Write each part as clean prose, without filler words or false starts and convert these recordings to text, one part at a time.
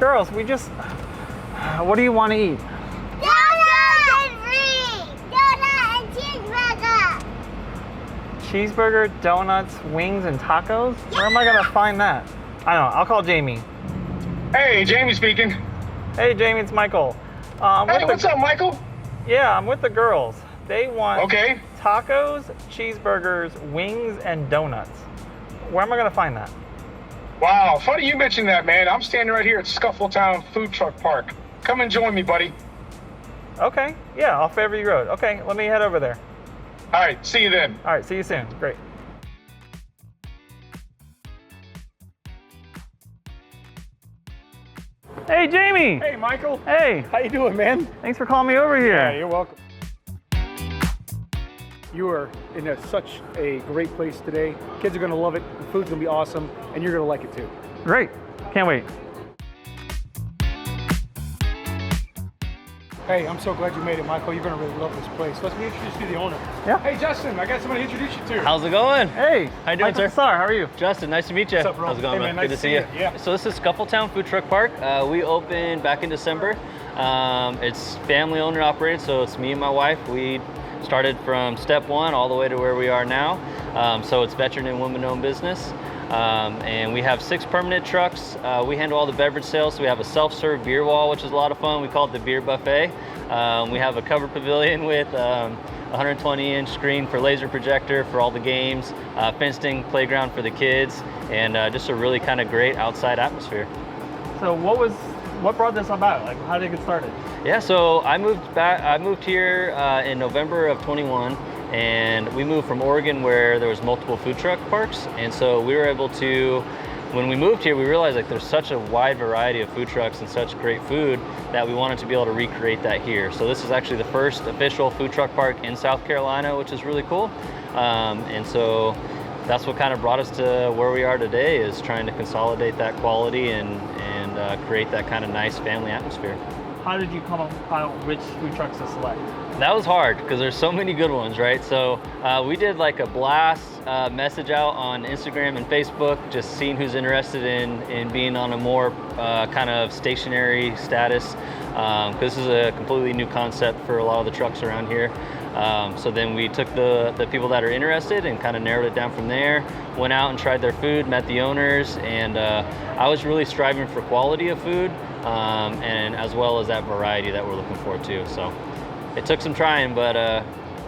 Girls, what do you want to eat? Donut and free! Donut and cheeseburger! Cheeseburger, donuts, wings, and tacos? Where am I gonna find that? I don't know, I'll call Jamie. Hey, Jamie speaking. Hey Jamie, it's Michael. Hey, what's up, Michael? Yeah, I'm with the girls. They want Okay. tacos, cheeseburgers, wings, and donuts. Where am I gonna find that? Wow, funny you mentioned that, man. I'm standing right here at Scuffletown Food Truck Park. Come and join me, buddy. Okay, yeah, off Fairview Road. Okay, let me head over there. All right, see you then. All right, see you soon. Great. Hey, Jamie. Hey, Michael. Hey. How you doing, man? Thanks for calling me over here. Yeah, you're welcome. You are in such a great place today. Kids are gonna love it. The food's gonna be awesome, and you're gonna like it too. Great. Can't wait. Hey, I'm so glad you made it, Michael. You're gonna really love this place. Let me introduce you to the owner. Yeah. Hey, Justin, I got somebody to introduce you to. How's it going? Hey. How you doing, Michael sir? Sar, how are you? Justin, nice to meet you. What's up, bro? How's it going, Hey, man? man, Good nice to see you. Yeah. So this is Scuffletown Food Truck Park. We opened back in December. It's family owned and operated, so it's me and my wife. We started from step one all the way to where we are now. So it's veteran and women-owned business. And we have 6 permanent trucks. We handle all the beverage sales. So we have a self-serve beer wall, which is a lot of fun. We call it the beer buffet. We have a covered pavilion with 120-inch screen for laser projector for all the games, fenced-in playground for the kids, and just a really kind of great outside atmosphere. So what brought this about? Like, how did it get started? Yeah, so I moved here in November of 21, and we moved from Oregon where there was multiple food truck parks, and so we were able to, when we moved here, we realized like there's such a wide variety of food trucks and such great food that we wanted to be able to recreate that here. So this is actually the first official food truck park in South Carolina, which is really cool. And so that's what kind of brought us to where we are today, is trying to consolidate that quality and create that kind of nice family atmosphere. How did you come about which food trucks to select? That was hard because there's so many good ones, right? So we did like a blast message out on Instagram and Facebook, just seeing who's interested in being on a more kind of stationary status. This is a completely new concept for a lot of the trucks around here. So then we took the people that are interested and kind of narrowed it down from there, went out and tried their food, met the owners, and I was really striving for quality of food and as well as that variety that we're looking for too. So it took some trying, but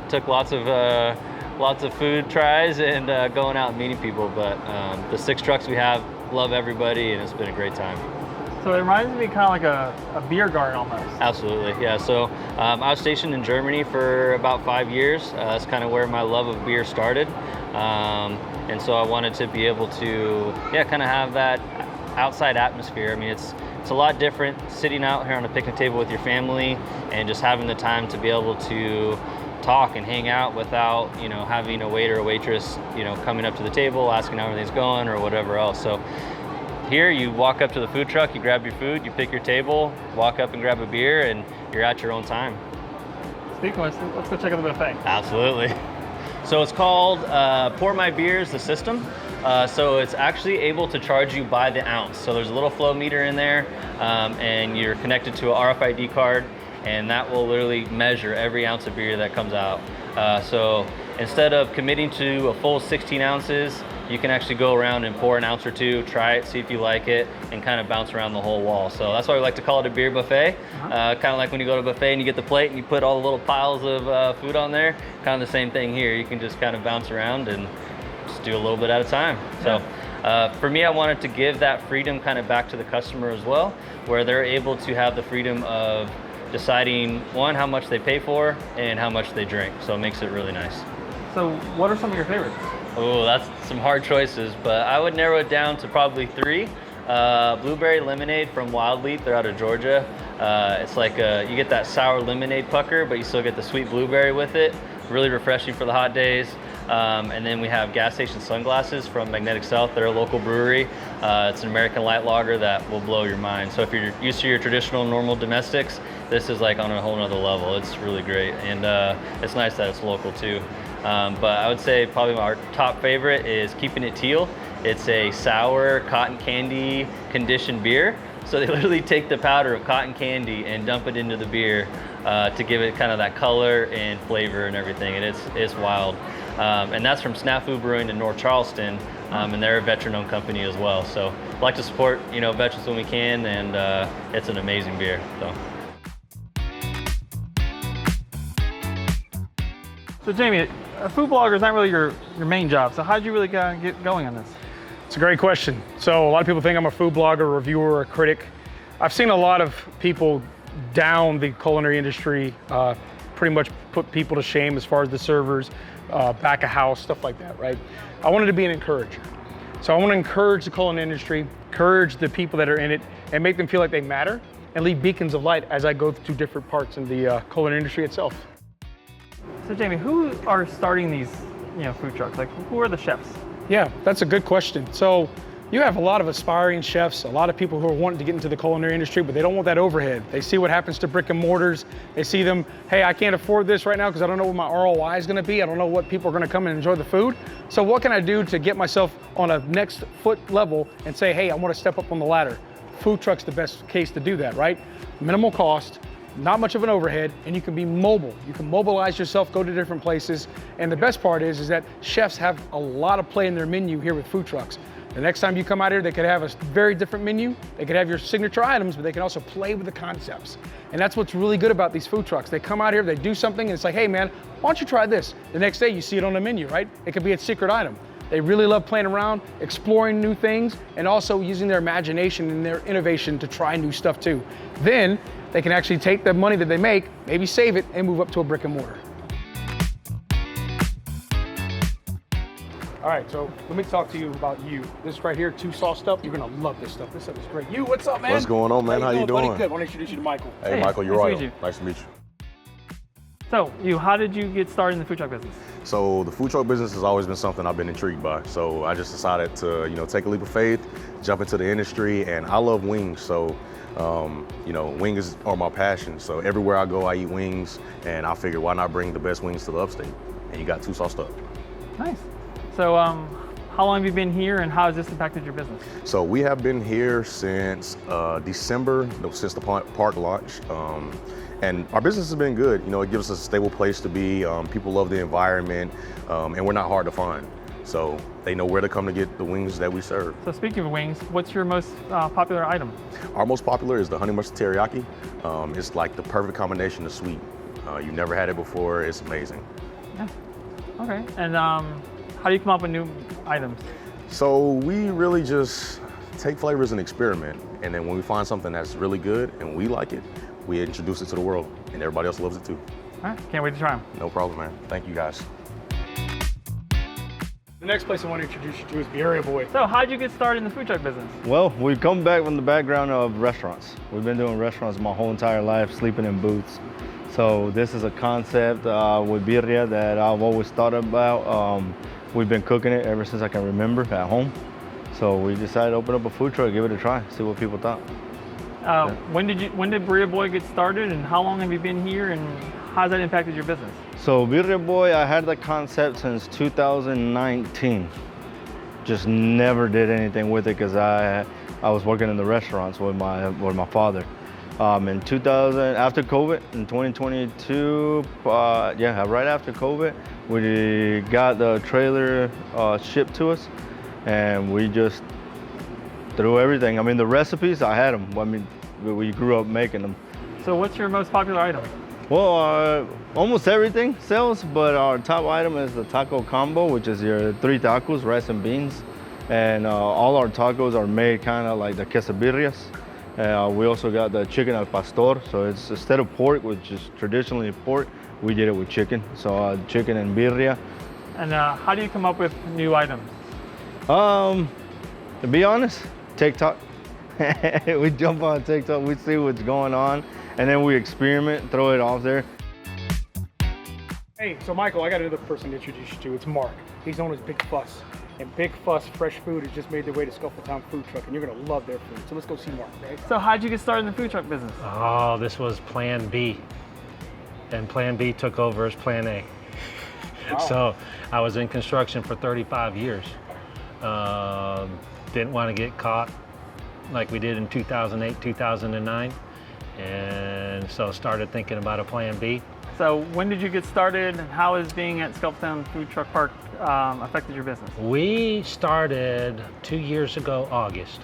took lots of food tries and going out and meeting people. But the 6 trucks we have, love everybody, and it's been a great time. So it reminds me kind of like a beer garden almost. Absolutely, yeah. So I was stationed in Germany for about 5 years. That's kind of where my love of beer started. And so I wanted to be able to, kind of have that outside atmosphere. I mean, it's a lot different sitting out here on a picnic table with your family and just having the time to be able to talk and hang out without, having a waiter or waitress, coming up to the table, asking how everything's going or whatever else. So here you walk up to the food truck, you grab your food, you pick your table, walk up and grab a beer, and you're at your own time. Speaking of, let's go check out the buffet. Absolutely. So it's called Pour My Beers, the system. So it's actually able to charge you by the ounce. So there's a little flow meter in there, and you're connected to a RFID card, and that will literally measure every ounce of beer that comes out. So instead of committing to a full 16 ounces, you can actually go around and pour an ounce or two, try it, see if you like it, and kind of bounce around the whole wall. So that's why we like to call it a beer buffet. Kind of like when you go to a buffet and you get the plate and you put all the little piles of food on there. Kind of the same thing here. You can just kind of bounce around and just do a little bit at a time. So for me, I wanted to give that freedom kind of back to the customer as well, where they're able to have the freedom of deciding, one, how much they pay for and how much they drink. So it makes it really nice. So what are some of your favorites? Oh, that's some hard choices, but I would narrow it down to probably 3. Blueberry lemonade from Wild Leap, they're out of Georgia. It's like you get that sour lemonade pucker, but you still get the sweet blueberry with it. Really refreshing for the hot days. And then we have Gas Station Sunglasses from Magnetic South. They're a local brewery. It's an American light lager that will blow your mind. So if you're used to your traditional normal domestics, this is like on a whole nother level. It's really great, and it's nice that it's local too. But I would say probably our top favorite is Keeping It Teal. It's a sour cotton candy conditioned beer. So they literally take the powder of cotton candy and dump it into the beer to give it kind of that color and flavor and everything. And it's wild. And that's from Snafu Brewing in North Charleston, and they're a veteran-owned company as well. So I like to support, veterans when we can, and it's an amazing beer. So Jamie, a food blogger is not really your main job. So how did you really get going on this? It's a great question. So a lot of people think I'm a food blogger, reviewer, a critic. I've seen a lot of people down the culinary industry, pretty much put people to shame as far as the servers, back of house, stuff like that, right? I wanted to be an encourager. So I want to encourage the culinary industry, encourage the people that are in it, and make them feel like they matter, and leave beacons of light as I go to different parts in the culinary industry itself. So Jamie, who are starting these, food trucks? Like, who are the chefs? Yeah, that's a good question. So you have a lot of aspiring chefs, a lot of people who are wanting to get into the culinary industry, but they don't want that overhead. They see what happens to brick and mortars. They see them, hey, I can't afford this right now because I don't know what my ROI is gonna be. I don't know what people are gonna come and enjoy the food. So what can I do to get myself on a next foot level and say, hey, I wanna step up on the ladder? Food truck's the best case to do that, right? Minimal cost, not much of an overhead, and you can be mobile. You can mobilize yourself, go to different places. And the best part is that chefs have a lot of play in their menu here with food trucks. The next time you come out here, they could have a very different menu. They could have your signature items, but they can also play with the concepts. And that's what's really good about these food trucks. They come out here, they do something, and it's like, hey man, why don't you try this? The next day you see it on the menu, right? It could be a secret item. They really love playing around, exploring new things, and also using their imagination and their innovation to try new stuff too. Then they can actually take the money that they make, maybe save it, and move up to a brick and mortar. All right, so let me talk to you about you. This right here, 2 sauced up. You're gonna love this stuff. This stuff is great. You, what's up, man? What's going on, man? How you doing? Buddy? Good. I want to introduce you to Michael. Hey, Michael, you're nice to right. meet you. Nice to meet you. So how did you get started in the food truck business? So the food truck business has always been something I've been intrigued by. So I just decided to, take a leap of faith, jump into the industry, and I love wings. So, wings are my passion. So everywhere I go, I eat wings, and I figured why not bring the best wings to the Upstate? And you got 2 sauced up. Nice. So how long have you been here, and how has this impacted your business? So we have been here since December, since the park launch. And our business has been good. It gives us a stable place to be. People love the environment, and we're not hard to find. So they know where to come to get the wings that we serve. So speaking of wings, what's your most popular item? Our most popular is the honey mustard teriyaki. It's like the perfect combination of sweet. You've never had it before. It's amazing. Yeah. Okay. And how do you come up with new items? So we really just take flavors and experiment. And then when we find something that's really good and we like it, we introduce it to the world, and everybody else loves it too. All right. Can't wait to try them. No problem, man. Thank you, guys. The next place I want to introduce you to is Birria Boy. So how did you get started in the food truck business? Well, we come back from the background of restaurants. We've been doing restaurants my whole entire life, sleeping in booths. So this is a concept with birria that I've always thought about. We've been cooking it ever since I can remember at home. So we decided to open up a food truck, give it a try, see what people thought. When did Birria Boy get started, and how long have you been here, and how has that impacted your business? So Birria Boy, I had the concept since 2019. Just never did anything with it because I was working in the restaurants with my father. In 2000, after COVID, in 2022, right after COVID, we got the trailer shipped to us, and we just threw everything. I mean, the recipes, I had them. I mean, we grew up making them. So what's your most popular item? Well, almost everything sells, but our top item is the taco combo, which is your 3 tacos, rice and beans. And all our tacos are made kind of like the quesadillas. We also got the chicken al pastor, so it's instead of pork, which is traditionally pork, we did it with chicken. So chicken and birria. And how do you come up with new items? To be honest, TikTok. We jump on TikTok, we see what's going on, and then we experiment, throw it off there. Hey, so Michael, I got another person to introduce you to. It's Mark. He's known as Big Fuss. And Big Fuss Fresh Food has just made their way to Scuffletown Food Truck, and you're gonna love their food. So let's go see Mark, right? So how'd you get started in the food truck business? Oh, this was Plan B. And Plan B took over as Plan A. Wow. So I was in construction for 35 years. Didn't want to get caught like we did in 2008, 2009. And so started thinking about a plan B. So when did you get started, and how has being at Scuffletown Food Truck Park affected your business? We started 2 years ago, August,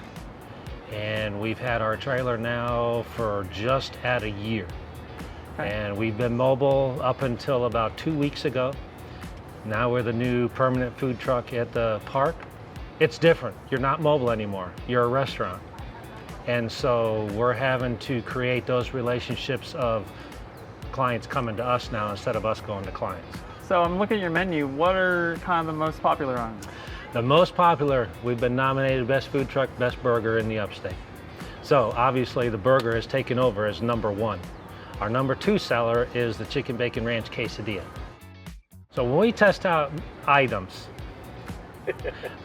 and we've had our trailer now for just at a year. Okay. And we've been mobile up until about 2 weeks ago. Now we're the new permanent food truck at the park. It's different. You're not mobile anymore. You're a restaurant. And so we're having to create those relationships of clients coming to us now instead of us going to clients. So I'm looking at your menu. What are kind of the most popular ones? The most popular, we've been nominated Best Food Truck, Best Burger in the Upstate. So obviously the burger has taken over as #1. Our #2 seller is the Chicken Bacon Ranch Quesadilla. So when we test out items,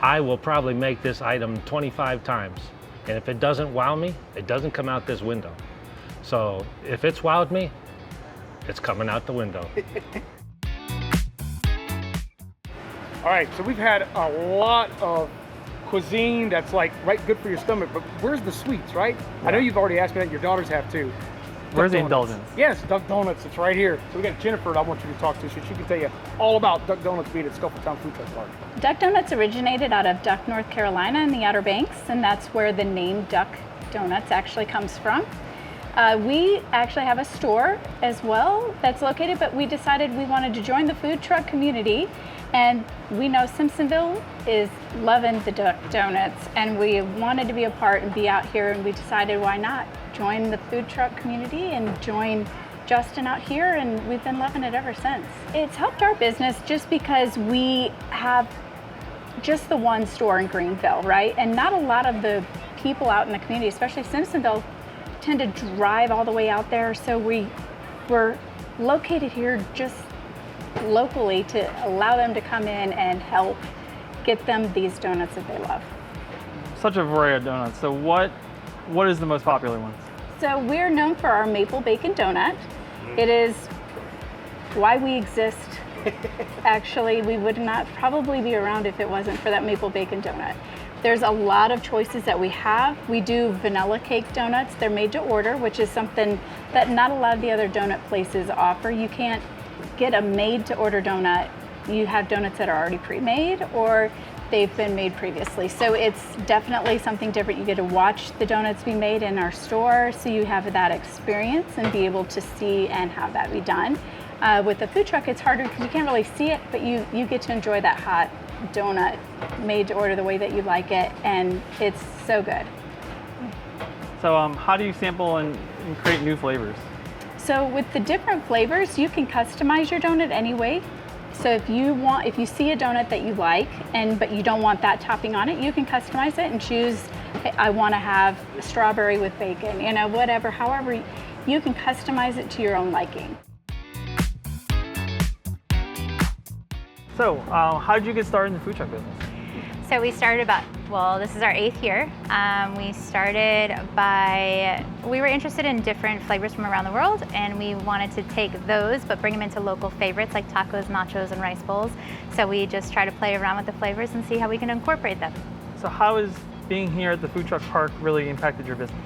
I will probably make this item 25 times. And if it doesn't wow me, it doesn't come out this window. So if it's wowed me, it's coming out the window. All right, so we've had a lot of cuisine that's like good for your stomach, but where's the sweets, right? I know you've already asked me that, your daughters have too. Where's the Duck Donuts. indulgence? Yes, Duck Donuts, it's right here. So we got Jennifer that I want you to talk to, so she can tell you all about Duck Donuts being at Scuffletown Food Truck Park. Duck Donuts originated out of Duck, North Carolina in the Outer Banks, and that's where the name Duck Donuts actually comes from. We actually have a store as well that's located, but we decided we wanted to join the food truck community, and we know Simpsonville is loving the Duck Donuts, and we wanted to be a part and be out here, and we decided why not join the food truck community and join Justin out here, and we've been loving it ever since. It's helped our business just because we have just the one store in Greenville, right? And not a lot of the people out in the community, especially Simpsonville, tend to drive all the way out there. So we're located here just locally to allow them to come in and help get them these donuts that they love. Such a variety of donuts. So what is the most popular one? So we're known for our maple bacon donut. It is why we exist. Actually, we would not probably be around if it wasn't for that maple bacon donut. There's a lot of choices that we have. We do vanilla cake donuts. They're made to order, which is something that not a lot of the other donut places offer. You can't get a made to order donut. You have donuts that are already pre-made or they've been made previously. So it's definitely something different. You get to watch the donuts be made in our store, so you have that experience and be able to see and have that be done. With the food truck, it's harder because you can't really see it, but you get to enjoy that hot donut made to order the way that you like it, and it's so good. So how do you sample and create new flavors? So with the different flavors, you can customize your donut anyway. So if you see a donut that you like, but you don't want that topping on it, you can customize it and choose, hey, I want to have strawberry with bacon, whatever, however, you can customize it to your own liking. So how did you get started in the food truck business? So we started this is our 8th year. We were interested in different flavors from around the world, and we wanted to take those but bring them into local favorites like tacos, nachos, and rice bowls. So we just try to play around with the flavors and see how we can incorporate them. So how has being here at the food truck park really impacted your business?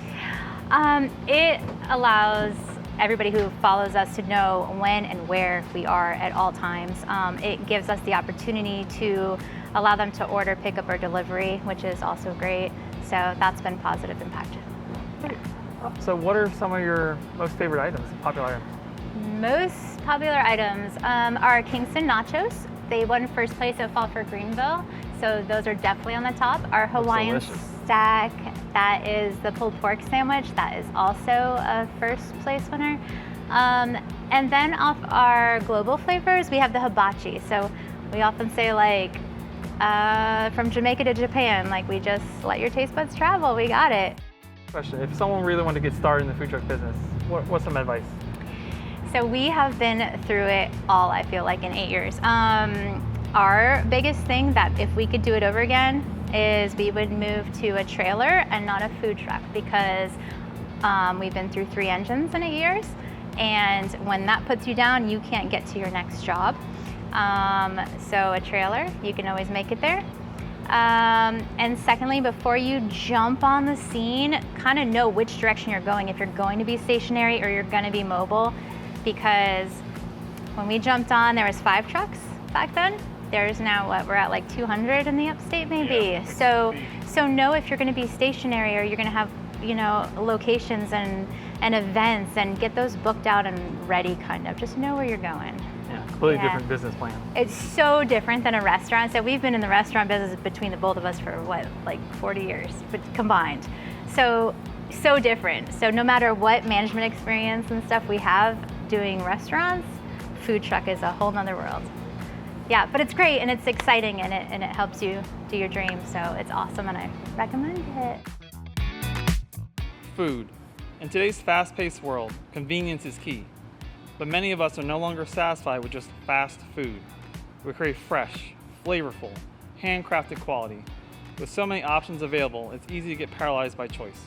It allows everybody who follows us to know when and where we are at all times. It gives us the opportunity to allow them to order, pickup, or delivery, which is also great. So that's been positive impact. Great. So what are some of your most favorite items, popular items? Most popular items are Kingston nachos. They won first place at Fall for Greenville, so those are definitely on the top. Our Hawaiian stack, that is the pulled pork sandwich, that is also a first place winner. And then off our global flavors, we have the hibachi. So we often say from Jamaica to Japan, we just let your taste buds travel, we got it. Question, if someone really wanted to get started in the food truck business, what's some advice? So we have been through it all, I feel like, in 8 years. Our biggest thing that if we could do it over again is we would move to a trailer and not a food truck, because we've been through 3 engines in 8 years, and when that puts you down, you can't get to your next job. So a trailer, you can always make it there. And secondly, before you jump on the scene, kind of know which direction you're going, if you're going to be stationary or you're going to be mobile, because when we jumped on, there was 5 trucks back then. There's now, what, we're at like 200 in the Upstate maybe. Yeah, so know if you're going to be stationary or you're going to have, you know, locations and events, and get those booked out and ready, kind of. Just know where you're going. Yeah, completely different business plan. It's so different than a restaurant. So we've been in the restaurant business between the both of us for what, like 40 years, but combined. So different. So no matter what management experience and stuff we have doing restaurants, food truck is a whole nother world. Yeah, but it's great and it's exciting and it helps you do your dreams. So it's awesome and I recommend it. Food. In today's fast-paced world, convenience is key. But many of us are no longer satisfied with just fast food. We crave fresh, flavorful, handcrafted quality. With so many options available, it's easy to get paralyzed by choice.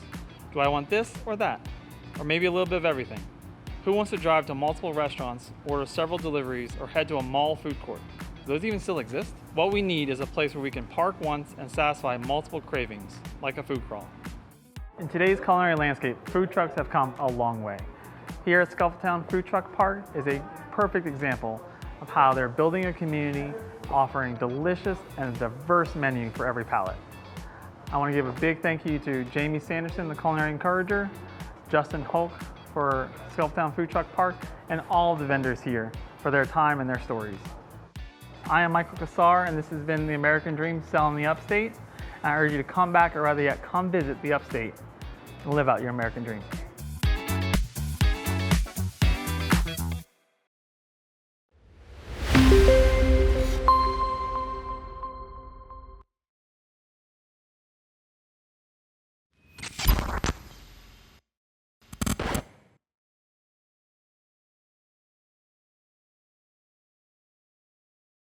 Do I want this or that? Or maybe a little bit of everything? Who wants to drive to multiple restaurants, order several deliveries, or head to a mall food court? Do those even still exist? What we need is a place where we can park once and satisfy multiple cravings, like a food crawl. In today's culinary landscape, food trucks have come a long way. Here at Scuffletown Food Truck Park is a perfect example of how they're building a community, offering delicious and diverse menu for every palate. I want to give a big thank you to Jamie Sanderson, the Culinary Encourager, Justin Hulk for Scuffletown Food Truck Park, and all of the vendors here for their time and their stories. I am Michael Kassar, and this has been The American Dream Selling the Upstate. I urge you to come back, or rather yet, come visit the Upstate and live out your American dream.